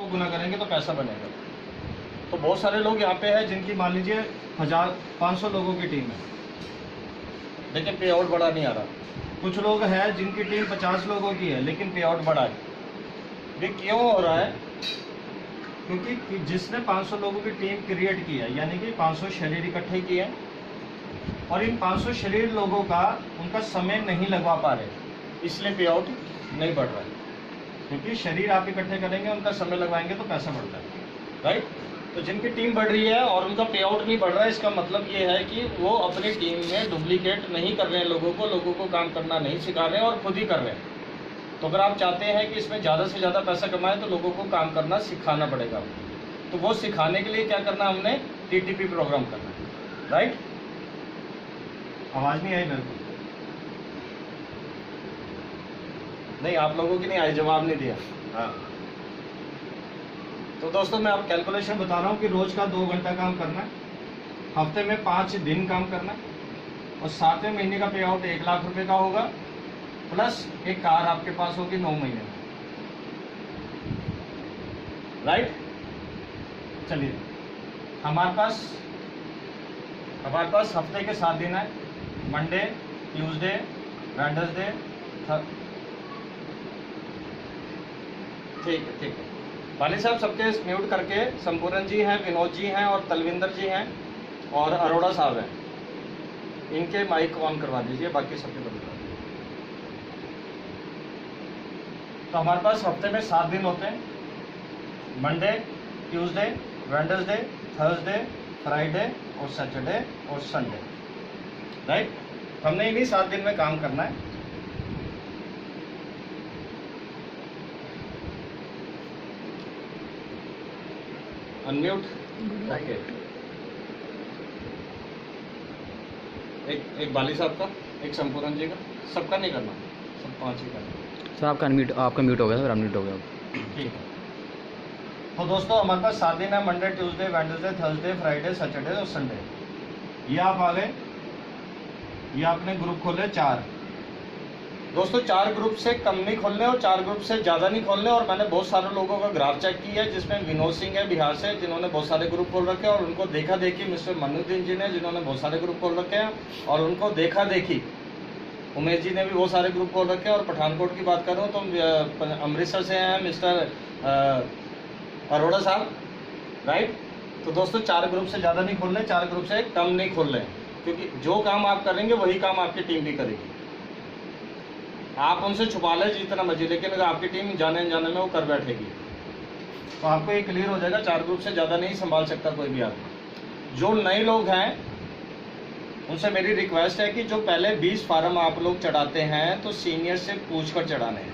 गुना करेंगे तो पैसा बनेगा। तो बहुत सारे लोग यहाँ पे हैं जिनकी मान लीजिए 1500 लोगों की टीम है, लेकिन पे आउट बड़ा नहीं आ रहा। कुछ लोग हैं जिनकी टीम 50 लोगों की है लेकिन पे आउट बड़ा है। ये क्यों हो रहा है? क्योंकि जिसने 500 लोगों की टीम क्रिएट की है, यानी कि 500 शरीर इकट्ठे किए हैं, और इन 500 शरीर लोगों का उनका समय नहीं लगवा पा रहे, इसलिए पे आउट नहीं बढ़ रहा है। क्योंकि शरीर आप इकट्ठे करेंगे, उनका समय लगवाएंगे तो पैसा बढ़ता है, राइट। तो जिनकी टीम बढ़ रही है और उनका पे आउट नहीं बढ़ रहा है, इसका मतलब ये है कि वो अपनी टीम में डुप्लीकेट नहीं कर रहे हैं, लोगों को काम करना नहीं सिखा रहे हैं और खुद ही कर रहे हैं। तो अगर आप चाहते हैं कि इसमें ज़्यादा से ज़्यादा पैसा कमाएं तो लोगों को काम करना सिखाना पड़ेगा। तो वो सिखाने के लिए क्या करना, हमने टीटीपी प्रोग्राम करना, राइट। आवाज़ नहीं आई मेरे को? नहीं, आप लोगों की नहीं आई, जवाब नहीं दिया। हाँ, तो दोस्तों मैं आप कैलकुलेशन बता रहा हूँ कि रोज का 2 घंटा काम करना है, हफ्ते में 5 दिन काम करना है, और 7वें महीने का पे आउट 1 लाख रुपए का होगा, प्लस एक कार आपके पास होगी 9 महीने में, राइट। चलिए, हमारे पास हफ्ते के 7 दिन है, मंडे, ट्यूसडे, वेडनेसडे, ठीक है। वाली साहब सबके म्यूट करके, संपूर्ण जी हैं, विनोद जी हैं और तलविंदर जी हैं और अरोड़ा साहब हैं, इनके माइक ऑन करवा दीजिए, बाकी सबके बंद कर दीजिए। तो हमारे पास हफ्ते में 7 दिन होते हैं, Monday, Tuesday, Wednesday, Thursday, Friday और सैटरडे और संडे, राइट। हमने इन्हीं 7 दिन में काम करना है। Unmute, okay. एक बाली साहब का, एक संपूर्ण जी का, सबका नहीं करना, सब 5 ही करना। सर आपका म्यूट हो गया, सर अनम्यूट हो गया। ठीक है। तो दोस्तों हमारे पास 7 दिन है, Monday, Tuesday, Wednesday, Thursday, Friday, Saturday और संडे। ये आप आ गए, ये आपने ग्रुप खोले 4। दोस्तों 4 ग्रुप से कम नहीं खोलने और 4 ग्रुप से ज़्यादा नहीं खोलने। और मैंने बहुत सारे लोगों का ग्राफ चेक किया है, जिसमें विनोद सिंह है बिहार से, जिन्होंने बहुत सारे ग्रुप खोल रखे हैं, और उनको देखा देखी मिस्टर मनुद्दीन जी ने, जिन्होंने बहुत सारे ग्रुप खोल रखे हैं, और उनको देखा देखी उमेश जी ने भी बहुत सारे ग्रुप खोल रखे हैं। और पठानकोट की बात करूँ तो अमृतसर से हैं मिस्टर अरोड़ा साहब, राइट। तो दोस्तों 4 ग्रुप से ज़्यादा नहीं खोल रहे, 4 ग्रुप से कम नहीं खोल रहे, क्योंकि जो काम आप करेंगे वही काम आपकी टीम भी करेगी। आप उनसे छुपा लें जितना मर्जी, लेकिन अगर आपकी टीम जाने अनजाने में वो कर बैठेगी, तो आपको ये क्लियर हो जाएगा 4 ग्रुप से ज़्यादा नहीं संभाल सकता कोई भी आदमी। जो नए लोग हैं उनसे मेरी रिक्वेस्ट है कि जो पहले 20 फार्म आप लोग चढ़ाते हैं तो सीनियर से पूछ कर चढ़ाने हैं।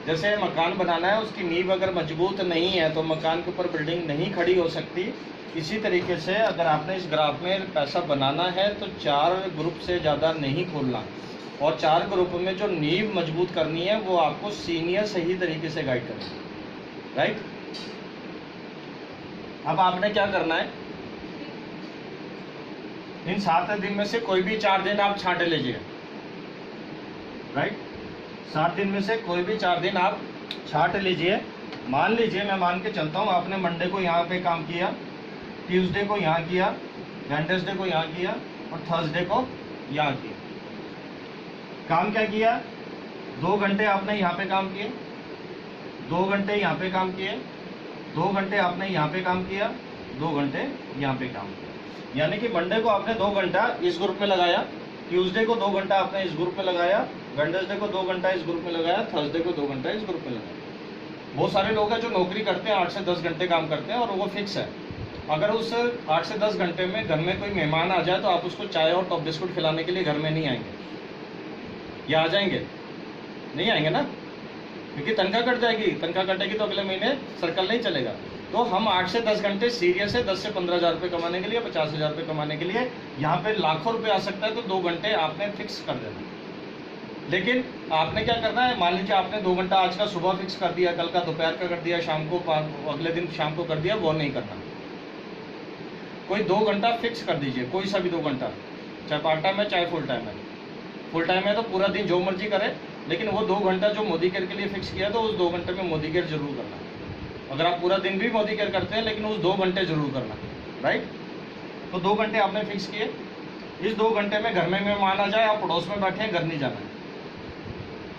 जैसे मकान बनाना है, उसकी नींव अगर मजबूत नहीं है तो मकान के ऊपर बिल्डिंग नहीं खड़ी हो सकती। इसी तरीके से अगर आपने इस ग्राफ में पैसा बनाना है तो 4 ग्रुप से ज़्यादा नहीं खोलना, और 4 ग्रुप में जो नींव मजबूत करनी है वो आपको सीनियर सही तरीके से गाइड करेंगे, राइट। अब आपने क्या करना है, इन 7 दिन में से कोई भी 4 दिन आप छांटे लीजिए, राइट। 7 दिन में से कोई भी 4 दिन आप छांट लीजिए। मान लीजिए, मैं मान के चलता हूँ, आपने मंडे को यहाँ पे काम किया, ट्यूसडे को यहाँ किया, वेडनेसडे को यहाँ किया और थर्सडे को यहाँ किया। काम क्या किया? 2 घंटे आपने यहाँ पे काम किए, 2 घंटे यहाँ पे काम किए, 2 घंटे आपने यहाँ पे काम किया, 2 घंटे यहाँ पे काम किया। यानी कि मंडे को आपने 2 घंटा इस ग्रुप में लगाया, ट्यूसडे को 2 घंटा आपने इस ग्रुप में लगाया, वेडनेसडे को 2 घंटा इस ग्रुप में लगाया, थर्सडे को 2 घंटा इस ग्रुप में लगाया। बहुत सारे लोग हैं जो नौकरी करते हैं, 8 से 10 घंटे काम करते हैं और वो फिक्स है। अगर उस 8 से 10 घंटे में घर में कोई मेहमान आ जाए तो आप उसको चाय और टॉप बिस्कुट खिलाने के लिए घर में नहीं आएंगे, या आ जाएंगे? नहीं आएंगे ना, क्योंकि तनख्वाह कट जाएगी। तनख्वाह कटेगी तो अगले महीने सर्कल नहीं चलेगा। तो हम 8 से 10 घंटे सीरियस है 10 से 15 हज़ार रुपये कमाने के लिए, 50 हज़ार रुपये कमाने के लिए। यहाँ पे लाखों रुपए आ सकता है, तो 2 घंटे आपने फिक्स कर देना। लेकिन आपने क्या करना है, मान लीजिए आपने 2 घंटा आज का सुबह फिक्स कर दिया, कल का दोपहर का कर दिया, शाम को अगले दिन शाम को कर दिया, वो नहीं करना। कोई 2 घंटा फिक्स कर दीजिए, कोई सा भी 2 घंटा, चाहे पार्ट टाइम है चाहे फुल टाइम है। फुल टाइम है तो पूरा दिन जो मर्जी करे, लेकिन वो 2 घंटा जो मोदी केयर के लिए फिक्स किया तो उस 2 घंटे में मोदी केयर जरूर करना, अगर आप पूरा दिन भी मोदी केयर करते हैं लेकिन उस 2 घंटे जरूर करना, राइट। तो 2 घंटे आपने फिक्स किए। इस 2 घंटे में घर में मेहमान आ जाए, आप पड़ोस में बैठे हैं, घर नहीं जाना है।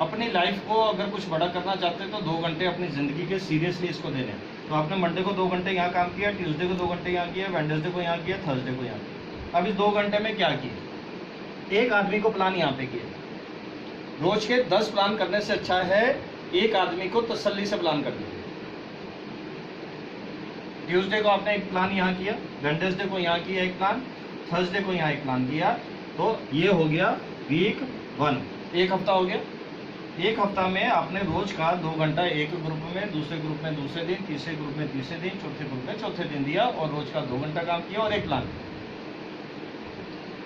अपनी लाइफ को अगर कुछ बड़ा करना चाहते हैं तो 2 घंटे अपनी ज़िंदगी के सीरियसली इसको देने हैं। तो आपने मंडे को 2 घंटे यहाँ काम किया, ट्यूसडे को 2 घंटे यहाँ किया, वेडनेसडे को यहाँ किया, थर्सडे को यहाँ किया। अब इस 2 घंटे में क्या किया? एक आदमी को प्लान यहाँ पे किया। रोज के 10 प्लान करने से अच्छा है एक आदमी को तसल्ली से प्लान कर दीजिए। ट्यूसडे को आपने एक प्लान यहाँ किया, वेडनेसडे को यहाँ किया एक प्लान, थर्सडे को यहाँ एक प्लान किया, तो ये हो गया वीक 1, एक हफ्ता हो गया। एक हफ्ता में आपने रोज का 2 घंटा एक ग्रुप में, दूसरे ग्रुप में दूसरे दिन, तीसरे ग्रुप में तीसरे दिन, चौथे ग्रुप में चौथे दिन दिया और रोज का 2 घंटा काम किया और एक प्लान।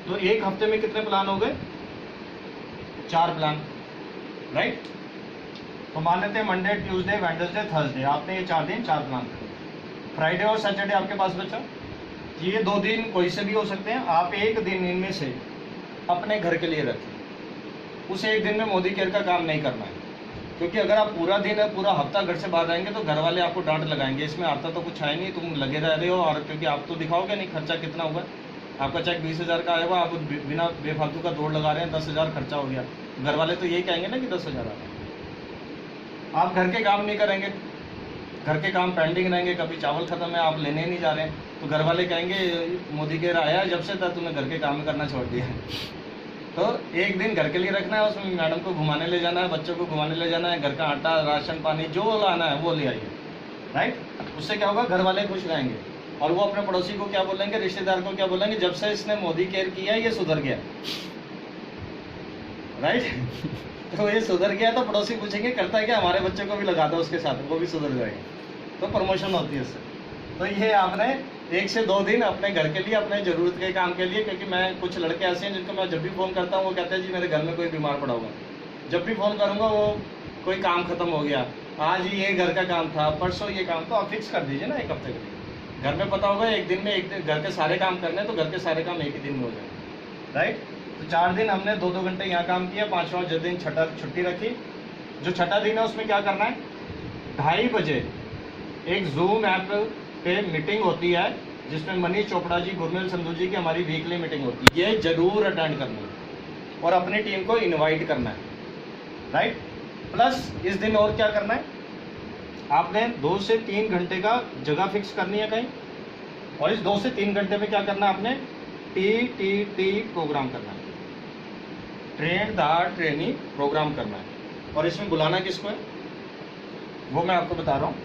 तो एक हफ्ते में कितने प्लान हो गए? 4 प्लान, राइट। तो मान लेते हैं मंडे, ट्यूसडे, वेडनेसडे, थर्सडे, आपने ये 4 दिन 4 प्लान करे। फ्राइडे और सैटरडे आपके पास बचा। ये 2 दिन कोई से भी हो सकते हैं। आप एक दिन इनमें से अपने घर के लिए रखें। उस एक दिन में मोदी केयर का काम नहीं करना है, क्योंकि अगर आप पूरा दिन पूरा हफ्ता घर से बाहर रहेंगे तो घर वाले आपको डांट लगाएंगे, इसमें आता तो कुछ है नहीं, तुम लगे रह रहे हो। और क्योंकि आप तो दिखाओगे नहीं खर्चा कितना हुआ। आपका चेक 20,000 का आएगा, आप बिना बेफालतू का दौड़ लगा रहे हैं, 10,000 खर्चा हो गया। घर वाले तो यही कहेंगे ना कि 10,000 आ गया। आप घर के काम नहीं करेंगे, घर के काम पेंडिंग रहेंगे, कभी चावल खत्म है आप लेने नहीं जा रहे हैं, तो घर वाले कहेंगे मोदी केयर आया जब से तब तूने घर के काम करना छोड़ दिया है। तो एक दिन घर के लिए रखना है, उसमें मैडम को घुमाने ले जाना है, बच्चों को घुमाने ले जाना है, घर का आटा, राशन पानी जो लाना है वो ले आइए, राइट। उससे क्या होगा? घर वाले खुश रहेंगे और वो अपने पड़ोसी को क्या बोलेंगे, रिश्तेदार को क्या बोलेंगे, जब से इसने मोदी केयर किया ये सुधर गया, राइट। तो ये सुधर गया तो पड़ोसी पूछेंगे करता है क्या, हमारे बच्चे को भी लगा दो उसके साथ, वो भी सुधर जाएगा। तो प्रमोशन होती है इससे। तो ये आपने 1 से 2 दिन अपने घर के लिए, अपने ज़रूरत के काम के लिए, क्योंकि मैं कुछ लड़के ऐसे हैं जिनको मैं जब भी फ़ोन करता हूँ वो कहते हैं जी मेरे घर में कोई बीमार पड़ा हुआ है। जब भी फ़ोन करूँगा वो कोई काम ख़त्म हो गया, आज ये घर का काम था, परसों ये काम, तो आप फिक्स कर दीजिए ना 1 हफ्ते के लिए। घर में पता होगा एक दिन में एक दिन घर के सारे काम करने हैं, तो घर के सारे काम एक ही दिन में हो जाएंगे, राइट। तो 4 दिन हमने 2-2 घंटे यहाँ काम किया, 5वां दिन छठा छुट्टी रखी। जो छठा दिन है उसमें क्या करना है? 2:30 बजे एक जूम ऐप पे मीटिंग होती है जिसमें मनीष चोपड़ा जी, गुरमीत संधू जी की हमारी वीकली मीटिंग होती है। ये जरूर अटेंड करनी है और अपनी टीम को इनवाइट करना है, राइट। प्लस इस दिन और क्या करना है? आपने 2 से 3 घंटे का जगह फिक्स करनी है कहीं, और इस 2 से 3 घंटे में क्या करना है? आपने TTT प्रोग्राम करना है, ट्रेन द ट्रेनी प्रोग्राम करना है। और इसमें बुलाना किसको है वो मैं आपको बता रहा हूँ।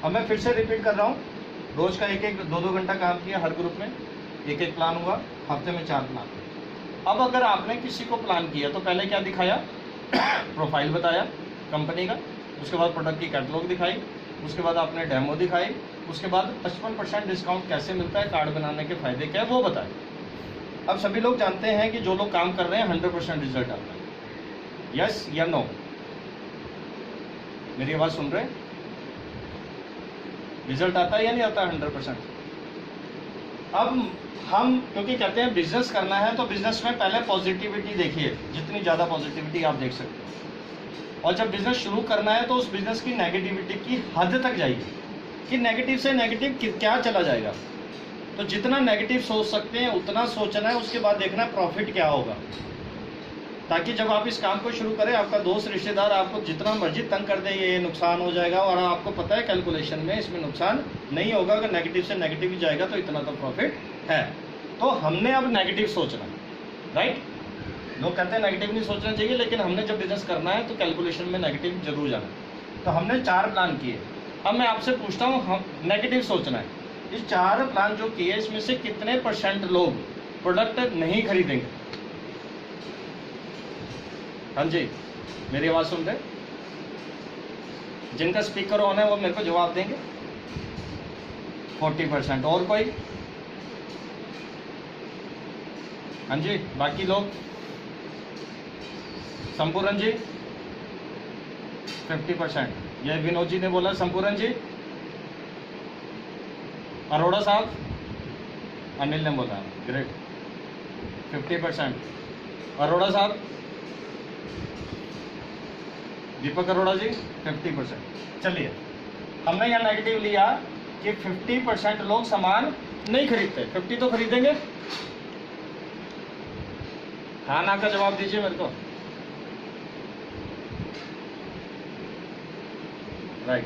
अब मैं फिर से रिपीट कर रहा हूँ, रोज का 1-1, 2-2 घंटा काम किया, हर ग्रुप में 1-1 प्लान हुआ, हफ्ते में 4 प्लान। अब अगर आपने किसी को प्लान किया तो पहले क्या दिखाया? प्रोफाइल बताया कंपनी का, उसके बाद प्रोडक्ट की कैटलॉग दिखाई, उसके बाद आपने डेमो दिखाई, उसके बाद 55% डिस्काउंट कैसे मिलता है, कार्ड बनाने के फायदे क्या है वो बताए। अब सभी लोग जानते हैं कि जो लोग काम कर रहे हैं 100% रिजल्ट आता है, यस या नो? मेरी आवाज़ सुन रहे हैं? रिजल्ट आता है या नहीं आता? 100%। अब हम क्योंकि कहते हैं बिजनेस करना है, तो बिजनेस में पहले पॉजिटिविटी देखिए, जितनी ज़्यादा पॉजिटिविटी आप देख सकते हो। और जब बिजनेस शुरू करना है तो उस बिजनेस की नेगेटिविटी की हद तक जाइए कि नेगेटिव से नेगेटिव क्या चला जाएगा। तो जितना नेगेटिव सोच सकते हैं उतना सोचना है, उसके बाद देखना है प्रॉफिट क्या होगा, ताकि जब आप इस काम को शुरू करें आपका दोस्त रिश्तेदार आपको जितना मर्जी तंग कर दे ये नुकसान हो जाएगा, और आपको पता है कैलकुलेशन में इसमें नुकसान नहीं होगा। अगर नेगेटिव से नेगेटिव ही जाएगा तो इतना तो प्रॉफिट है। तो हमने अब नेगेटिव सोचना, राइट। लोग कहते हैं नेगेटिव नहीं सोचना चाहिए, लेकिन हमने जब बिजनेस करना है तो कैलकुलेशन में नेगेटिव जरूर जाना। तो हमने 4 प्लान किए। अब मैं आपसे पूछता हूँ, हम नेगेटिव सोचना है, इस 4 प्लान जो किए इसमें से कितने % लोग प्रोडक्ट नहीं खरीदेंगे? हाँ जी, मेरी आवाज़ सुन रहे? जिनका स्पीकर ऑन है वो मेरे को जवाब देंगे। 40%। और कोई? हाँ जी, बाकी लोग? संपूर्ण जी 50%। ये विनोद जी ने बोला। संपूर्ण जी? अरोड़ा साहब? अनिल ने बोला, ग्रेट, 50%। अरोड़ा साहब? दीपक अरोड़ा जी 50%। चलिए हमने यहाँ नेगेटिव लिया कि 50% लोग सामान नहीं खरीदते, 50 तो खरीदेंगे। हाँ ना का जवाब दीजिए मेरे को। राइट,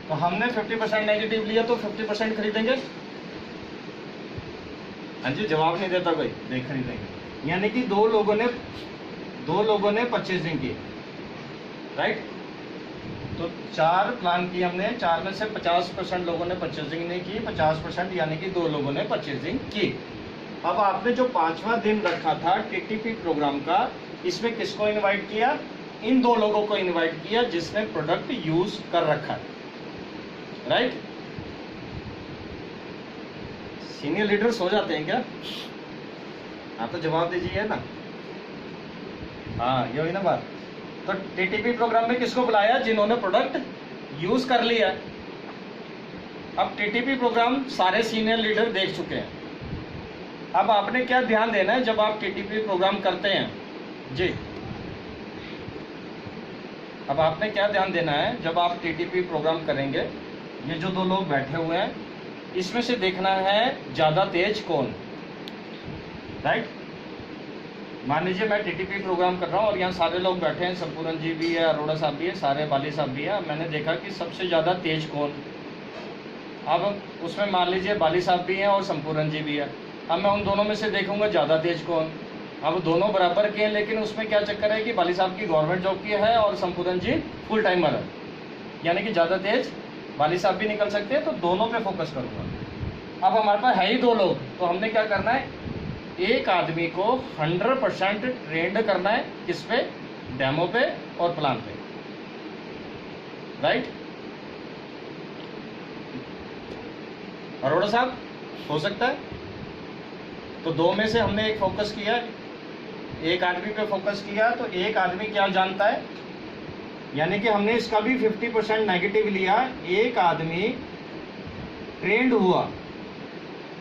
तो हमने 50% नेगेटिव लिया तो 50% खरीदेंगे। हाँ जी, जवाब नहीं देता कोई, नहीं खरीदेंगे। यानी कि दो लोगों ने परचेजिंग की, राइट। तो 4 प्लान की हमने, 4 में से 50% लोगों ने परचेजिंग नहीं की, 50% यानी कि 2 लोगों ने परचेजिंग की। अब आपने जो 5वां दिन रखा था टीटीपी प्रोग्राम का, इसमें किसको इनवाइट किया? इन 2 लोगों को इनवाइट किया जिसने प्रोडक्ट यूज कर रखा है, राइट। सीनियर लीडर्स हो जाते हैं क्या? हाँ तो जवाब दीजिए ना। हाँ, ये हुई ना बात। तो टीटीपी प्रोग्राम में किसको बुलाया? जिन्होंने प्रोडक्ट यूज कर लिया। अब टीटीपी प्रोग्राम सारे सीनियर लीडर देख चुके हैं। अब आपने क्या ध्यान देना है जब आप टीटीपी प्रोग्राम करते हैं जी? अब आपने क्या ध्यान देना है जब आप टीटीपी प्रोग्राम करेंगे? ये जो 2 लोग बैठे हुए हैं, इसमें से देखना है ज्यादा तेज कौन, राइट। मान लीजिए मैं टीटीपी प्रोग्राम कर रहा हूँ और यहाँ सारे लोग बैठे हैं, संपूर्ण जी भी है, अरोड़ा साहब भी है, सारे बाली साहब भी है। मैंने देखा कि सबसे ज़्यादा तेज कौन, अब उसमें मान लीजिए बाली साहब भी हैं और संपूर्ण जी भी है। अब मैं उन दोनों में से देखूंगा ज़्यादा तेज कौन। अब दोनों बराबर के हैं, लेकिन उसमें क्या चक्कर है कि बाली साहब की गवर्नमेंट जॉब की है और संपूर्ण जी फुल टाइमर है, यानी कि ज़्यादा तेज बाली साहब भी निकल सकते हैं। तो दोनों पे फोकस करूँगा। अब हमारे पास है ही 2 लोग, तो हमने क्या करना है? एक आदमी को 100% ट्रेंड करना है, किस पे? डेमो पे और प्लान पे, राइट। अरोड़ा साहब हो सकता है। तो 2 में से हमने एक फोकस किया, एक आदमी पे फोकस किया। तो एक आदमी क्या जानता है? यानी कि हमने इसका भी 50% नेगेटिव लिया। एक आदमी ट्रेंड हुआ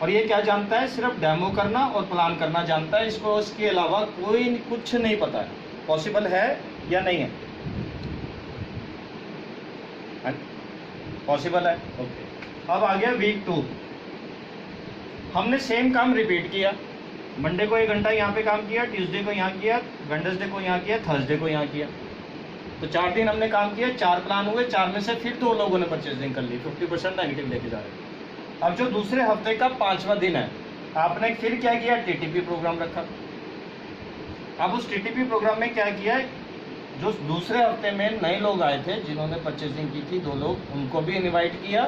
और ये क्या जानता है? सिर्फ डेमो करना और प्लान करना जानता है। इसको इसके अलावा कोई कुछ नहीं पता है। पॉसिबल है या नहीं है? पॉसिबल है, ओके। अब आ गया वीक 2। हमने सेम काम रिपीट किया। मंडे को 1 घंटा यहाँ पे काम किया, ट्यूसडे को यहाँ किया, वेडनेसडे को यहाँ किया, थर्सडे को यहाँ किया। तो 4 दिन हमने काम किया, 4 प्लान हुए। 4 में से फिर 2 लोगों ने परचेजिंग कर ली, 50% नेगेटिव लेके जा रहे हैं। अब जो दूसरे हफ्ते का 5वां दिन है, आपने फिर क्या किया? टीटीपी प्रोग्राम रखा। अब उस टीटीपी प्रोग्राम में क्या किया? जो दूसरे हफ्ते में नए लोग आए थे जिन्होंने परचेजिंग की थी, 2 लोग, उनको भी इनवाइट किया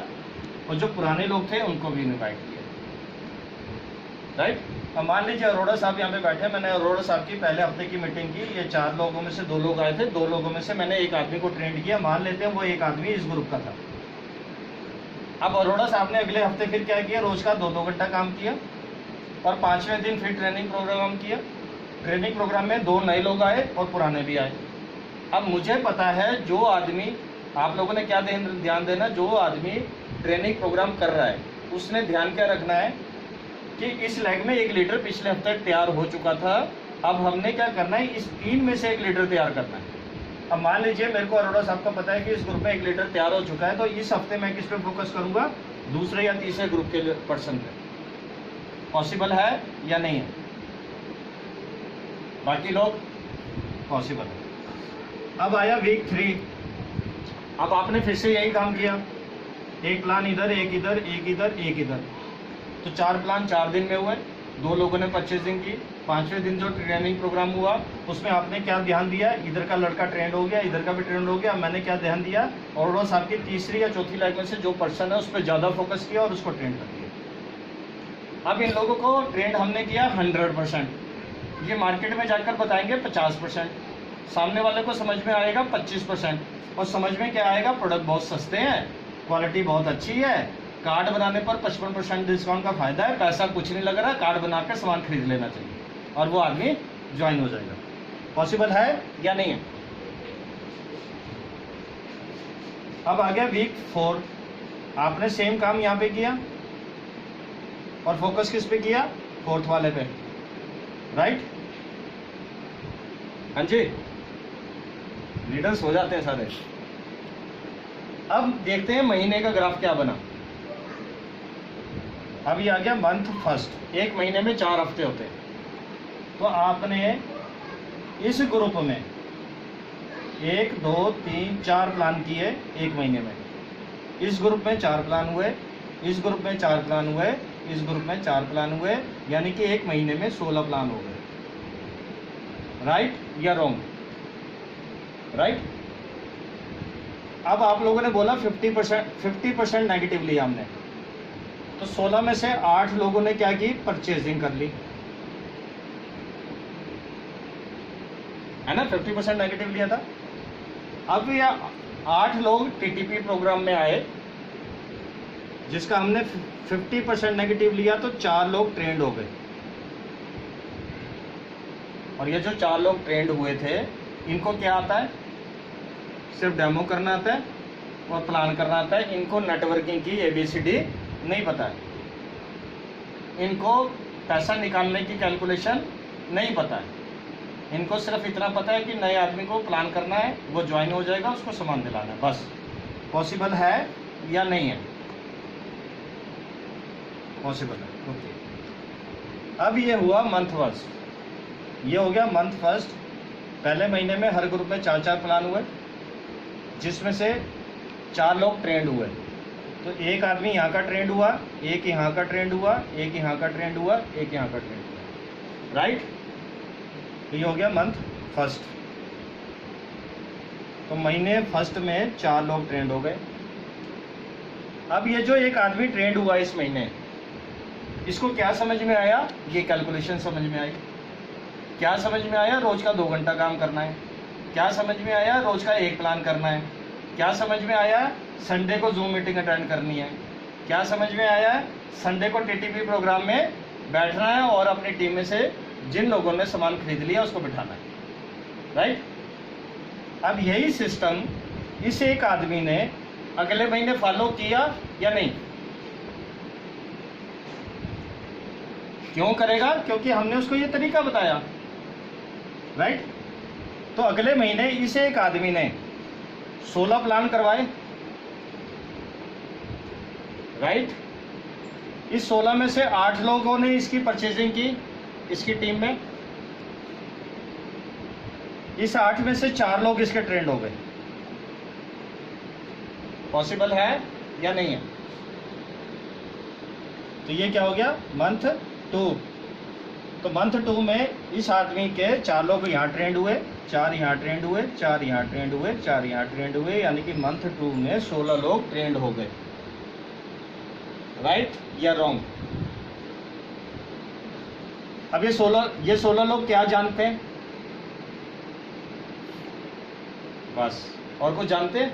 और जो पुराने लोग थे उनको भी इनवाइट किया, राइट। अब मान लीजिए अरोड़ा साहब यहाँ पे बैठे हैं। मैंने अरोड़ा साहब की पहले हफ्ते की मीटिंग की। ये 4 लोगों में से 2 लोग आए थे। 2 लोगों में से मैंने एक आदमी को ट्रेंड किया। मान लेते हैं वो एक आदमी इस ग्रुप का था। अब अरोड़ा साहब ने अगले हफ्ते फिर क्या किया? रोज का 2-2 घंटा काम किया और 5वें दिन फिर ट्रेनिंग प्रोग्राम किया। ट्रेनिंग प्रोग्राम में 2 नए लोग आए और पुराने भी आए। अब मुझे पता है जो आदमी, आप लोगों ने क्या ध्यान देना, जो आदमी ट्रेनिंग प्रोग्राम कर रहा है उसने ध्यान क्या रखना है कि इस लेग में एक लीडर पिछले हफ्ते तैयार हो चुका था। अब हमने क्या करना है? इस 3 में से एक लीडर तैयार करना है। अब मान लीजिए मेरे को अरोड़ा साहब का पता है कि इस ग्रुप में एक लीडर तैयार हो चुका है, तो इस हफ्ते मैं किस पे फोकस करूंगा? दूसरे या तीसरे ग्रुप के पर्सन पे। पॉसिबल है या नहीं है? बाकी लोग पॉसिबल है। अब आया वीक 3। अब आपने फिर से यही काम किया, एक प्लान इधर, एक इधर, एक इधर, एक इधर। तो 4 प्लान 4 दिन में हुए। 2 लोगों ने परचेजिंग की। 5वें दिन जो ट्रेनिंग प्रोग्राम हुआ उसमें आपने क्या ध्यान दिया? इधर का लड़का ट्रेंड हो गया, इधर का भी ट्रेंड हो गया। मैंने क्या ध्यान दिया? अरोड़ा साहब की तीसरी या चौथी लाइन में से जो पर्सन है उस पर ज़्यादा फोकस किया और उसको ट्रेंड कर दिया। अब इन लोगों को ट्रेंड हमने किया 100%। ये मार्केट में जाकर बताएंगे 50%, सामने वाले को समझ में आएगा 25%। और समझ में क्या आएगा? प्रोडक्ट बहुत सस्ते हैं, क्वालिटी बहुत अच्छी है, कार्ड बनाने पर 55% डिस्काउंट का फायदा है, पैसा कुछ नहीं लग रहा, कार्ड बनाकर सामान खरीद लेना चाहिए, और वो आदमी ज्वाइन हो जाएगा। पॉसिबल है या नहीं है? अब आ गया वीक 4। आपने सेम काम यहाँ पे किया और फोकस किस पे किया? 4th वाले पे, राइट। हाँ जी, लीडर्स हो जाते हैं सारे। अब देखते हैं महीने का ग्राफ क्या बना। अब ये आ गया मंथ फर्स्ट। एक महीने में 4 हफ्ते होते हैं, तो आपने इस ग्रुप में 1 2 3 4 प्लान किए एक महीने में। इस ग्रुप में 4 प्लान हुए, इस ग्रुप में 4 प्लान हुए, इस ग्रुप में 4 प्लान हुए, यानी कि एक महीने में 16 प्लान हो गए। राइट या रॉन्ग? राइट। अब आप लोगों ने बोला 50% नेगेटिव लिया हमने, तो 16 में से 8 लोगों ने क्या की? परचेजिंग कर ली, है ना? 50% नेगेटिव लिया था। अब ये 8 लोग टीटीपी प्रोग्राम में आए, जिसका हमने 50% नेगेटिव लिया, तो 4 लोग ट्रेंड हो गए। और ये जो 4 लोग ट्रेंड हुए थे, इनको क्या आता है? सिर्फ डेमो करना आता है और प्लान करना आता है। इनको नेटवर्किंग की ABCD नहीं पता है, इनको पैसा निकालने की कैलकुलेशन नहीं पता है। इनको सिर्फ इतना पता है कि नए आदमी को प्लान करना है, वो ज्वाइन हो जाएगा, उसको सामान दिलाना है, बस। पॉसिबल है या नहीं है? पॉसिबल है। ओके। अब ये हुआ मंथ फर्स्ट, ये हो गया मंथ फर्स्ट। पहले महीने में हर ग्रुप में 4 प्लान हुए, जिसमें से 4 लोग ट्रेंड हुए। तो एक आदमी यहाँ का ट्रेंड हुआ, एक यहाँ का ट्रेंड हुआ, एक यहाँ का ट्रेंड हुआ, एक यहाँ का ट्रेंड हुआ। राइट। तो ये हो गया मंथ फर्स्ट। तो महीने फर्स्ट में 4 लोग ट्रेंड हो गए। अब ये जो एक आदमी ट्रेंड हुआ इस महीने, इसको क्या समझ में आया? ये कैलकुलेशन समझ में आई। क्या समझ में आया? रोज का 2 घंटा काम करना है। क्या समझ में आया? रोज का 1 प्लान करना है। क्या समझ में आया? संडे को जूम मीटिंग अटेंड करनी है। क्या समझ में आया? संडे को टीटीपी प्रोग्राम में बैठना है और अपनी टीम में से जिन लोगों ने सामान खरीद लिया उसको बिठाना है। राइट। अब यही सिस्टम इस एक आदमी ने अगले महीने फॉलो किया या नहीं? क्यों करेगा? क्योंकि हमने उसको ये तरीका बताया। राइट। तो अगले महीने इस एक आदमी ने 16 प्लान करवाए। राइट। इस 16 में से 8 लोगों ने इसकी परचेजिंग की इसकी टीम में। इस 8 में से 4 लोग इसके ट्रेंड हो गए। पॉसिबल है या नहीं है? तो ये क्या हो गया? मंथ 2। तो मंथ 2 में इस आदमी के 4 लोग यहाँ ट्रेंड हुए, 4 यहाँ ट्रेंड हुए, 4 यहाँ ट्रेंड हुए, 4 यहाँ ट्रेंड हुए, यानी कि मंथ 2 में 16 लोग ट्रेंड हो गए। राइट या रॉन्ग? अब ये 16 लोग क्या जानते हैं? बस। और कुछ जानते हैं?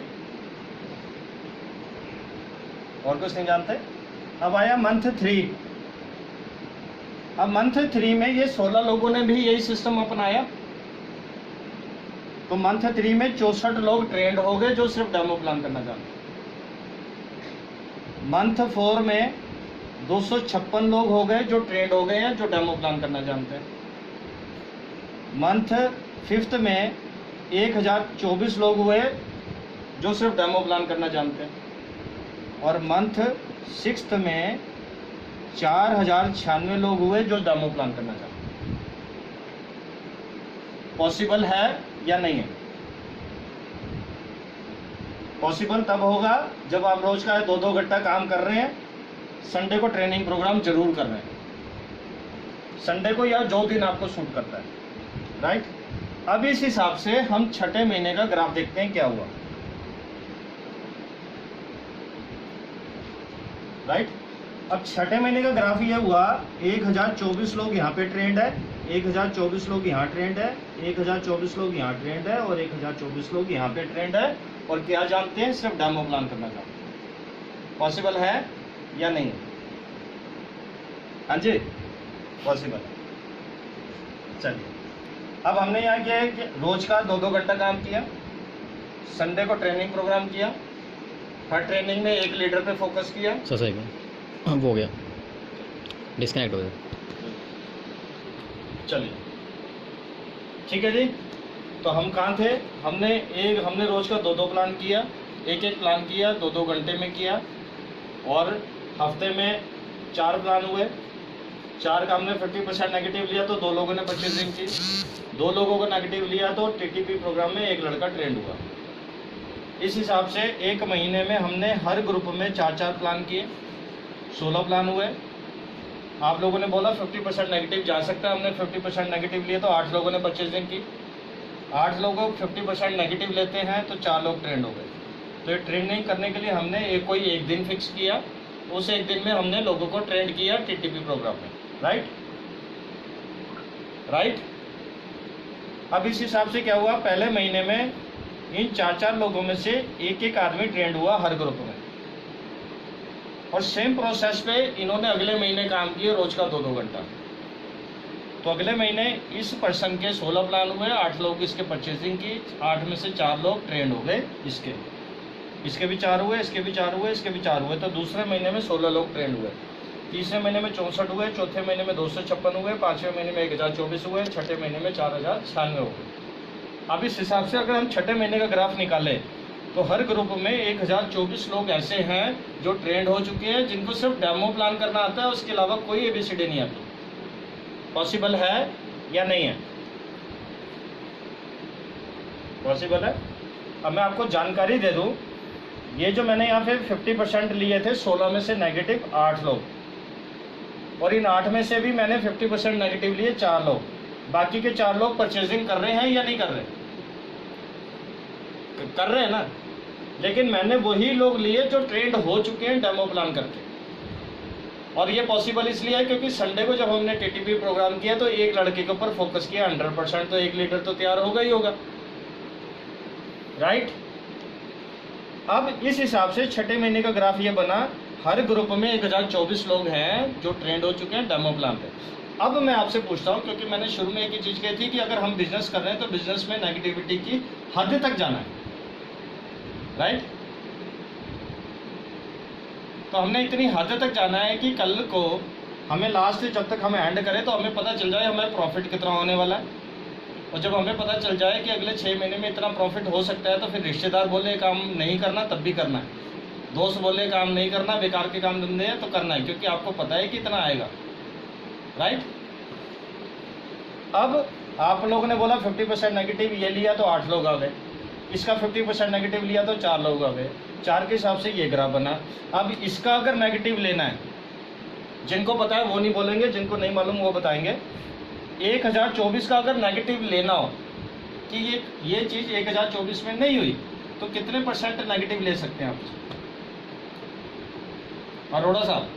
और कुछ नहीं जानते। अब आया मंथ 3। अब मंथ 3 में ये 16 लोगों ने भी यही सिस्टम अपनाया। तो मंथ 3 में 64 लोग ट्रेंड हो गए जो सिर्फ डेमो प्लान करना चाहते। मंथ 4 में 256 लोग हो गए जो ट्रेंड हो गए हैं, जो डेमो प्लान करना जानते हैं। मंथ 5 में 1024 लोग हुए जो सिर्फ डेमो प्लान करना जानते हैं। और मंथ 6 में 4096 लोग हुए जो डेमो प्लान करना चाहते हैं। पॉसिबल है या नहीं है? पॉसिबल तब होगा जब आप रोज का 2-2 घंटा काम कर रहे हैं, संडे को ट्रेनिंग प्रोग्राम जरूर कर रहे हैं, संडे को या जो दिन आपको सूट करता है। राइट। अब इस हिसाब से हम 6ठे महीने का ग्राफ देखते हैं क्या हुआ। राइट। अब 6ठे महीने का ग्राफ ये हुआ, 1024 लोग यहाँ पे ट्रेंड है, 1024 लोग यहाँ ट्रेंड है, 1024 लोग यहाँ ट्रेंड है और 1024 लोग यहाँ पे ट्रेंड है। और क्या जानते हैं? सिर्फ डेमो प्लान करना जानते हैं। पॉसिबल है या नहीं? हाँ जी, पॉसिबल है। चलिए, अब हमने यहाँ किया है कि रोज का 2-2 घंटा काम किया, संडे को ट्रेनिंग प्रोग्राम किया, हर ट्रेनिंग में एक लीडर पे फोकस किया। सही वो हो गया, डिस्कनेक्ट हो गया। चलिए ठीक है जी। तो हम कहाँ थे? हमने रोज का 2-2 प्लान किया, एक एक प्लान किया, 2-2 घंटे में किया, और हफ्ते में 4 प्लान हुए। 4 काम में 50% नेगेटिव लिया तो 2 लोगों ने परचेजिंग की, 2 लोगों को नेगेटिव लिया तो टीटीपी प्रोग्राम में एक लड़का ट्रेंड हुआ। इस हिसाब से एक महीने में हमने हर ग्रुप में 4-4 प्लान किए, 16 प्लान हुए। आप लोगों ने बोला 50% नेगेटिव जा सकता है, हमने 50% नेगेटिव लिए तो 8 लोगों ने परचेजिंग की। 8 लोगों 50% नेगेटिव लेते हैं तो 4 लोग ट्रेंड हो गए। तो ये ट्रेंडिंग करने के लिए हमने कोई एक दिन फिक्स किया, उस एक दिन में हमने लोगों को ट्रेंड किया टीटीपी प्रोग्राम में। राइट। अब इस हिसाब से क्या हुआ, पहले महीने में इन 4-4 लोगों में से एक एक आदमी ट्रेंड हुआ हर ग्रुप में, और सेम प्रोसेस पे इन्होंने अगले महीने काम किए रोज का 2-2 घंटा। तो अगले महीने इस पर्सन के 16 प्लान हुए, 8 लोग इसके परचेजिंग की, 8 में से 4 लोग ट्रेंड हो गए। इसके भी 4 हुए, इसके भी 4 हुए, इसके भी 4 हुए, तो दूसरे महीने में 16 लोग ट्रेंड हुए। तीसरे महीने में 64 हुए, चौथे महीने में 256 हुए, 5वें महीने में 1024 हुए, छठे महीने में 4096 हो गए। अब इस हिसाब से अगर हम छठे महीने का ग्राफ निकालें तो हर ग्रुप में 1024 लोग ऐसे हैं जो ट्रेंड हो चुके हैं, जिनको सिर्फ डेमो प्लान करना आता है, उसके अलावा कोई एबीसीडी नहीं आती। पॉसिबल है या नहीं है? पॉसिबल है। अब मैं आपको जानकारी दे दूं, ये जो मैंने यहाँ पे 50% लिए थे, 16 में से नेगेटिव 8 लोग, और इन 8 में से भी मैंने 50% नेगेटिव लिए 4 लोग। बाकी के 4 लोग परचेजिंग कर रहे हैं या नहीं कर रहे? कर रहे हैं ना। लेकिन मैंने वही लोग लिए जो ट्रेंड हो चुके हैं डेमो प्लान करके। और ये पॉसिबल इसलिए है क्योंकि संडे को जब हमने टीटीपी प्रोग्राम किया तो एक लड़के के ऊपर फोकस किया 100%, तो 1 लीटर तो तैयार होगा ही होगा। राइट। अब इस हिसाब से छठे महीने का ग्राफ ये बना, हर ग्रुप में 1024 लोग हैं जो ट्रेंड हो चुके हैं डेमो प्लान पे। अब मैं आपसे पूछता हूं, क्योंकि मैंने शुरू में एक ही चीज कही थी कि अगर हम बिजनेस कर रहे हैं तो बिजनेस में नेगेटिविटी की हद तक जाना है। राइट। तो हमने इतनी हद तक जाना है कि कल को हमें लास्ट जब तक हमें एंड करें तो हमें पता चल जाए हमें प्रॉफिट कितना होने वाला है। और जब हमें पता चल जाए कि अगले 6 महीने में इतना प्रॉफिट हो सकता है, तो फिर रिश्तेदार बोले काम नहीं करना तब भी करना है, दोस्त बोले काम नहीं करना, बेकार के काम धंधे हैं तो करना है, क्योंकि आपको पता है कि इतना आएगा। राइट। अब आप लोगों ने बोला 50% नेगेटिव ये लिया तो 8 लोग आ गए, इसका 50% नेगेटिव लिया तो 4 लोग आ गए। 4 के हिसाब से ये ग्राफ बना। अब इसका अगर नेगेटिव लेना है, जिनको पता है वो नहीं बोलेंगे, जिनको नहीं मालूम वो बताएंगे। 1024 का अगर नेगेटिव लेना हो कि ये चीज़ 1024 में नहीं हुई तो कितने % नेगेटिव ले सकते हैं आप? अरोड़ा साहब,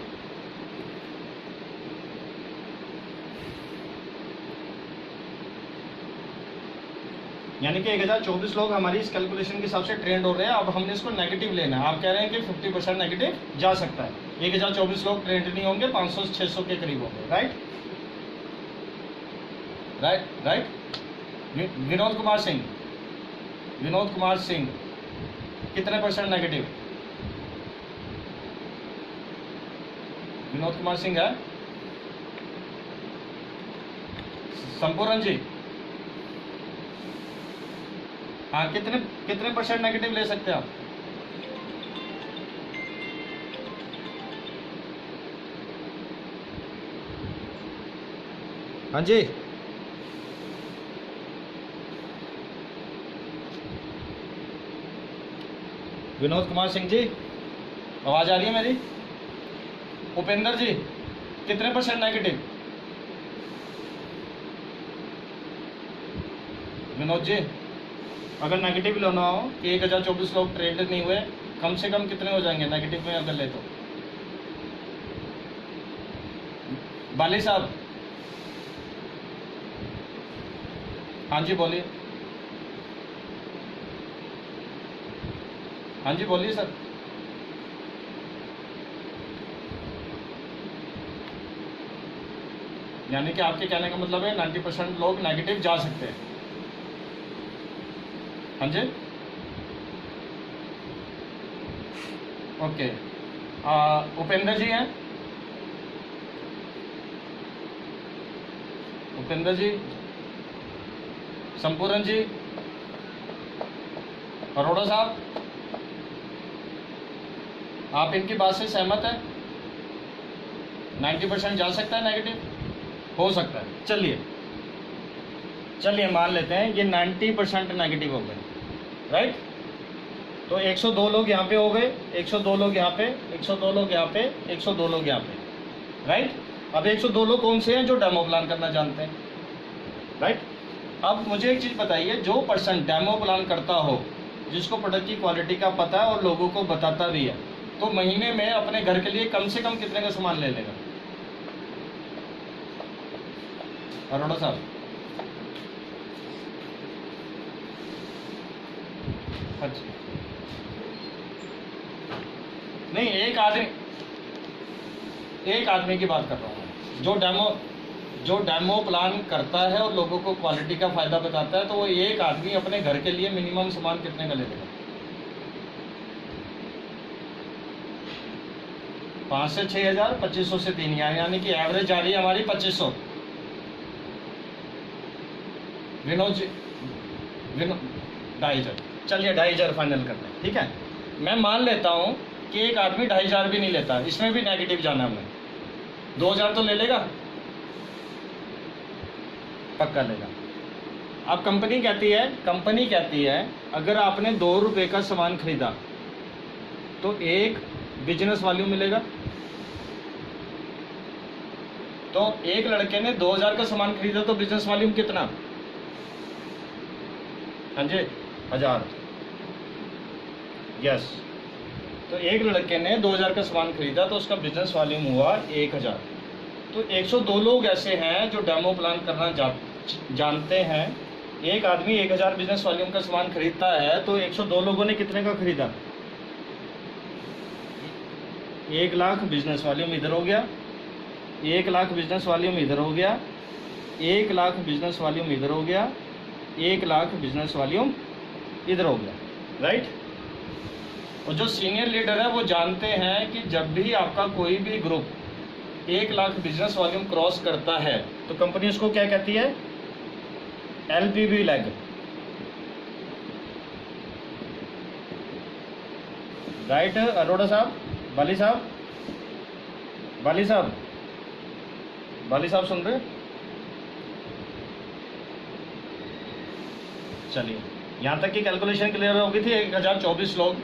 यानी कि 1024 लोग हमारी इस कैलकुलेशन के हिसाब से ट्रेंड हो रहे हैं। अब हमने इसको नेगेटिव लेना है। आप कह रहे हैं कि 50% नेगेटिव जा सकता है। 1024 लोग ट्रेंड नहीं होंगे, 500-600 के करीब होंगे। राइट। विनोद कुमार सिंह कितने % नेगेटिव? विनोद कुमार सिंह है? संपूर्ण जी, हाँ, कितने % नेगेटिव ले सकते हैं आप? हाँ जी, विनोद कुमार सिंह जी, आवाज आ रही है मेरी? उपेंद्र जी, कितने % नेगेटिव? विनोद जी, अगर नेगेटिव लेना हो कि 1024 लोग ट्रेंड नहीं हुए, कम से कम कितने हो जाएंगे नेगेटिव में अगर ले तो? बाली साहब, हाँ जी बोलिए। हाँ जी बोलिए सर। यानी कि आपके कहने का मतलब है 90% लोग नेगेटिव जा सकते हैं। हाँ जी, ओके। उपेंद्र जी हैं? उपेंद्र जी, संपूर्ण जी, अरोड़ा साहब, आप इनकी बात से सहमत है? 90% जा सकता है नेगेटिव, हो सकता है। चलिए मान लेते हैं ये 90% नेगेटिव हो गए, राइट। तो 102 लोग यहाँ पे हो गए, 102 लोग यहाँ पे, 102 लोग यहाँ पे, 102 लोग यहाँ पे, राइट। अब 102 लोग कौन से हैं? जो डेमो प्लान करना जानते हैं, राइट। अब मुझे एक चीज़ बताइए, जो पर्सन डेमो प्लान करता हो, जिसको प्रोडक्ट की क्वालिटी का पता है और लोगों को बताता भी है, तो महीने में अपने घर के लिए कम से कम कितने का सामान ले लेगा? अरोड़ा साहब, अच्छा नहीं, एक आदमी की बात कर रहा हूँ, जो डेमो प्लान करता है और लोगों को क्वालिटी का फ़ायदा बताता है, तो वो एक आदमी अपने घर के लिए मिनिमम सामान कितने का ले लेगा? 5 से 6 हज़ार, 2500 से 3,000, यानी कि एवरेज जा रही है हमारी 2500। विनोद 2,500, चलिए 2,500 फाइनल करते हैं, ठीक है। मैं मान लेता हूँ कि एक आदमी 2,500 भी नहीं लेता, इसमें भी नेगेटिव जाना है, हमें 2,000 तो ले लेगा, पक्का लेगा। अब कंपनी कहती है अगर आपने 2 रुपये का सामान खरीदा तो एक बिजनेस वॉल्यूम मिलेगा। तो एक लड़के ने 2,000 का सामान खरीदा तो बिजनेस वॉल्यूम कितना? हाँ जी, 1,000, यस। तो एक लड़के ने 2,000 का सामान खरीदा तो उसका बिजनेस वॉल्यूम हुआ 1,000। तो 102 लोग ऐसे हैं जो डेमो प्लान करना जानते हैं। एक आदमी 1,000 बिजनेस वॉल्यूम का सामान खरीदता है, तो 102 लोगों ने कितने का खरीदा? 1 लाख बिजनेस वॉल्यूम इधर हो गया, 1 लाख बिजनेस वॉल्यूम इधर हो गया, 1 लाख बिजनेस वॉल्यूम इधर हो गया, 1 लाख बिजनेस वॉल्यूम इधर हो गया, राइट। और जो सीनियर लीडर है वो जानते हैं कि जब भी आपका कोई भी group 1 lakh business volume cross करता है तो कंपनी उसको क्या कहती है? LPB lag, right. अरोड़ा साहब, बाली साहब सुन रहे? चलिए, यहाँ तक की कैलकुलेशन क्लियर हो गई थी। 1024 लोग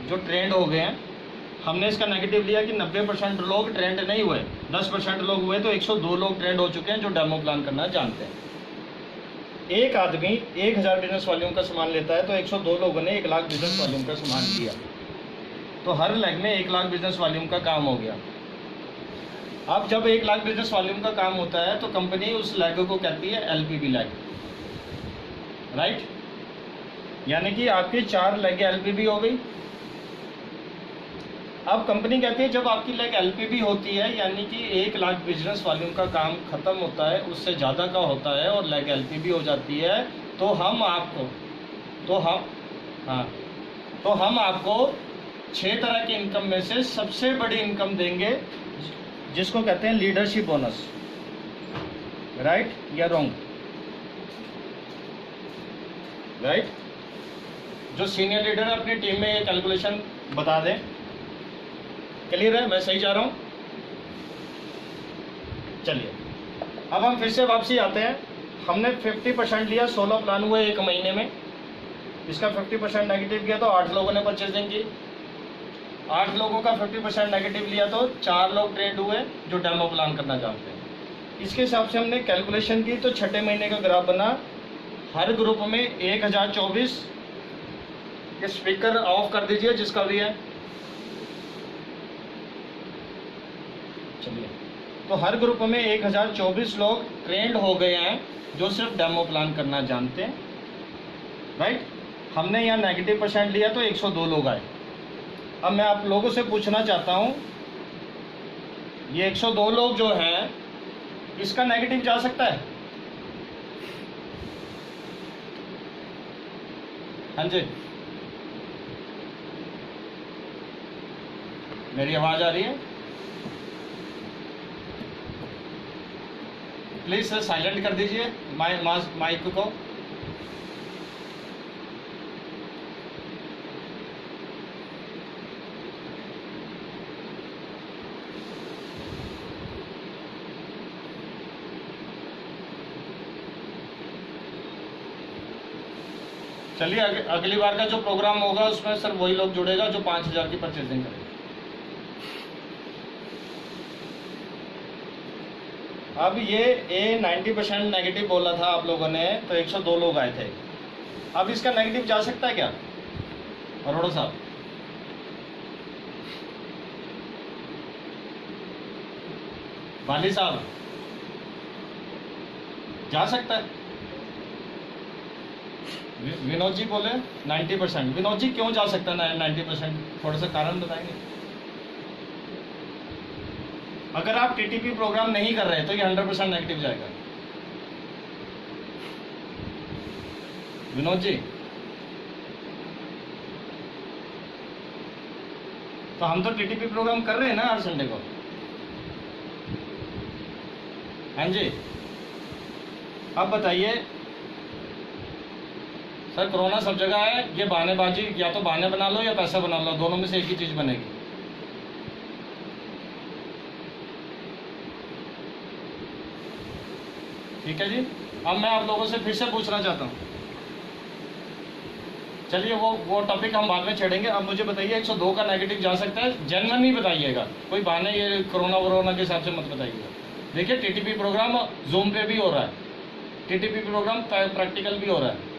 जो ट्रेंड हो गए हैं, हमने इसका नेगेटिव लिया कि 90% लोग ट्रेंड नहीं हुए, 10% लोग हुए, तो 102 लोग ट्रेंड हो चुके हैं जो डेमो प्लान करना जानते हैं। एक आदमी 1,000 बिजनेस वॉल्यूम का सामान लेता है तो 102 लोगों ने 1 लाख बिजनेस वॉल्यूम का सामान लिया, तो हर लेग में 1 लाख बिजनेस वॉल्यूम का काम हो गया। अब जब 1 लाख बिजनेस वॉल्यूम का काम होता है तो कंपनी उस लेग को कहती है LPB लैग, राइट। यानी कि आपकी 4 लेग LPB हो गई। अब कंपनी कहती है जब आपकी लेग LPB होती है, यानी कि 1 लाख बिजनेस वॉल्यूम का काम खत्म होता है, उससे ज़्यादा का होता है और लेग LPB हो जाती है, तो हम आपको 6 तरह की इनकम में से सबसे बड़ी इनकम देंगे, जिसको कहते हैं लीडरशिप बोनस, राइट या रॉन्ग? राइट। जो सीनियर लीडर है अपनी टीम में ये कैलकुलेशन बता दें। क्लियर है? मैं सही जा रहा हूँ? चलिए, अब हम फिर से वापसी आते हैं। हमने 50% लिया, 16 प्लान हुए 1 महीने में, इसका 50% नेगेटिव किया तो 8 लोगों ने परचेजिंग की। 8 लोगों का 50% नेगेटिव लिया तो 4 लोग ट्रेड हुए जो डेमो प्लान करना जानते हैं। इसके हिसाब से हमने कैलकुलेशन की तो 6ठे महीने का ग्राफ बना। हर ग्रुप में 1024, ये स्पीकर ऑफ कर दीजिए जिसका भी है। चलिए, तो हर ग्रुप में 1024 लोग ट्रेंड हो गए हैं जो सिर्फ डेमो प्लान करना जानते हैं, राइट। हमने यहाँ नेगेटिव % लिया तो 102 लोग आए। अब मैं आप लोगों से पूछना चाहता हूँ, ये 102 लोग जो हैं, इसका नेगेटिव जा सकता है? हाँ जी, मेरी आवाज़ आ रही है? प्लीज़ सर साइलेंट कर दीजिए माइक को। चलिए अगली बार का जो प्रोग्राम होगा उसमें सर वही लोग जुड़ेगा जो 5,000 की परचेजिंग करेगा। अब ये ए 90% नेगेटिव बोला था आप लोगों ने, तो 102 लोग आए थे। अब इसका नेगेटिव जा सकता है क्या अरोड़ा साहब? वाली साहब जा सकता है? विनोद जी बोले 90%। विनोद जी क्यों जा सकता है 90%? थोड़ा सा कारण बताएंगे। अगर आप टीटीपी प्रोग्राम नहीं कर रहे तो ये 100% नेगेटिव जाएगा। विनोद जी, तो हम तो टीटीपी प्रोग्राम कर रहे हैं ना हर संडे को। हाँ जी, अब बताइए सर, कोरोना सब जगह है, ये बहानेबाजी, या तो बहाने बना लो या पैसा बना लो, दोनों में से एक ही चीज बनेगी। ठीक है जी। अब मैं आप लोगों से फिर से पूछना चाहता हूँ, चलिए वो टॉपिक हम बाद में छेड़ेंगे। अब मुझे बताइए 102 का नेगेटिव जा सकता है? जेन्युइन ही बताइएगा, कोई बहाने ये कोरोना वोरोना के हिसाब से मत बताइएगा। देखिए टीटीपी प्रोग्राम जूम पे भी हो रहा है, टीटीपी प्रोग्राम प्रैक्टिकल भी हो रहा है,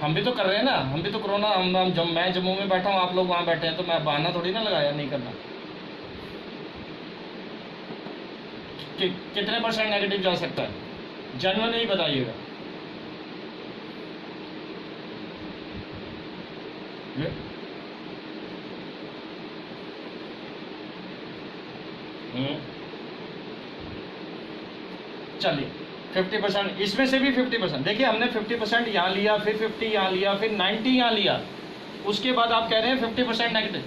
हम भी तो कर रहे हैं ना। हम भी तो कोरोना, मैं जम्मू में बैठा हूँ, आप लोग वहाँ बैठे हैं, तो मैं बहाना थोड़ी ना लगाया नहीं करना। कितने % नेगेटिव जा सकता है? जेन्युइन ही बताइएगा। चलिए 50%, इसमें से भी 50%। देखिए हमने 50% यहाँ लिया, फिर 50 यहाँ लिया, फिर 90 यहाँ लिया, उसके बाद आप कह रहे हैं 50% नेगेटिव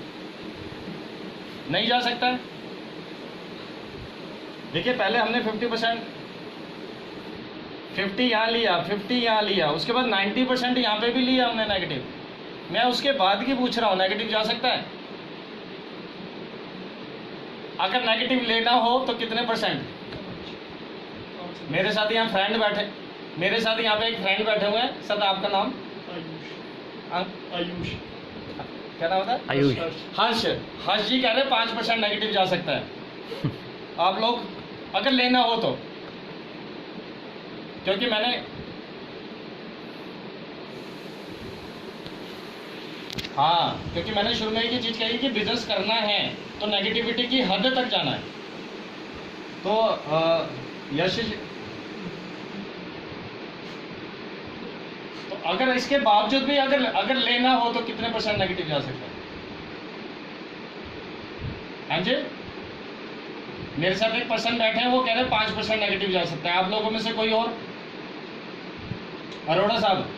नहीं जा सकता है। देखिए पहले हमने 50% 50 यहाँ लिया, 50 यहाँ लिया, उसके बाद 90% यहाँ पे भी लिया हमने नेगेटिव। मैं उसके बाद की पूछ रहा हूँ, नेगेटिव जा सकता है? अगर नेगेटिव लेना हो तो कितने %? मेरे साथ यहाँ फ्रेंड बैठे, मेरे साथ यहाँ पे एक फ्रेंड बैठे हुए हैं। सर आपका नाम? आयुष। क्या नाम था? आयुष। हर्ष जी कह रहे 5% नेगेटिव जा सकता है। आप लोग अगर लेना हो तो, क्योंकि मैंने क्योंकि मैंने शुरू में एक चीज कही कि बिजनेस करना है तो नेगेटिविटी की हद तक जाना है। तो यश, तो अगर इसके बावजूद भी अगर लेना हो तो कितने % नेगेटिव जा सकता है? हाँ जी, मेरे साथ एक पर्सन बैठे हैं, वो कह रहे हैं 5% नेगेटिव जा सकता है। आप लोगों में से कोई और? अरोड़ा साहब